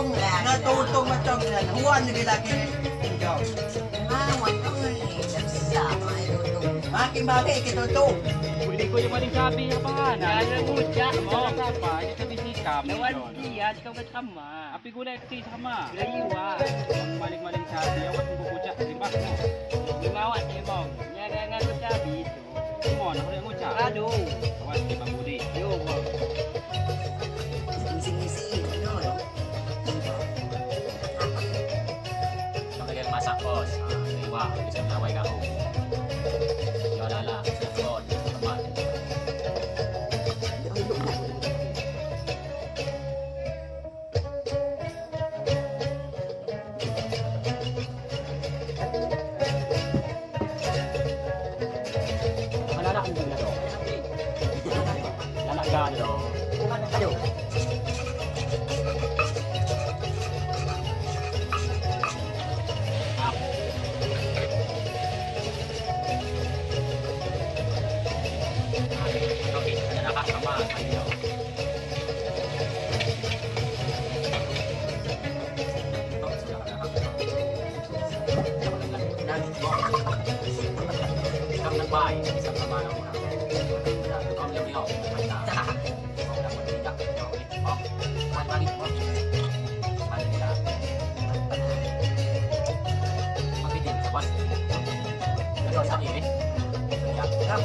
natutong macam huwan lagi-lagi. Wala ko eh. Nagsasama ay tutong. Making bagay kitutong. Hindi ko yung maling sabi niya pa. Yan ang mutya mo. Apa, ini kan disikap. Lawan dia, ikaw kasama. Api gulay kasi sama. Layiwa. Ang maling-maling sabi, awas mo kukucha. Limbas mo. Gumawa tayo mo. Nyara nga ko sabi ito. Mo, ako yung kucha. Ado. Awas, di ba muli? Yo, mo. Sing-sing-sing. Ano? Talagang masakos. Iwa, isang laway ka ho. Yolala, sasod, teman. Malala ang dula to. Lalaga to. Ano? Okay, ada nakasama. Ayaw. Isang nagbahay, isang kamalaw na. Ang yaw-yaw, mata. Ang namantika, yaw. Ang balik mo. Ang nila. Makitin sa bus. Ano sa iyo eh? Kaya,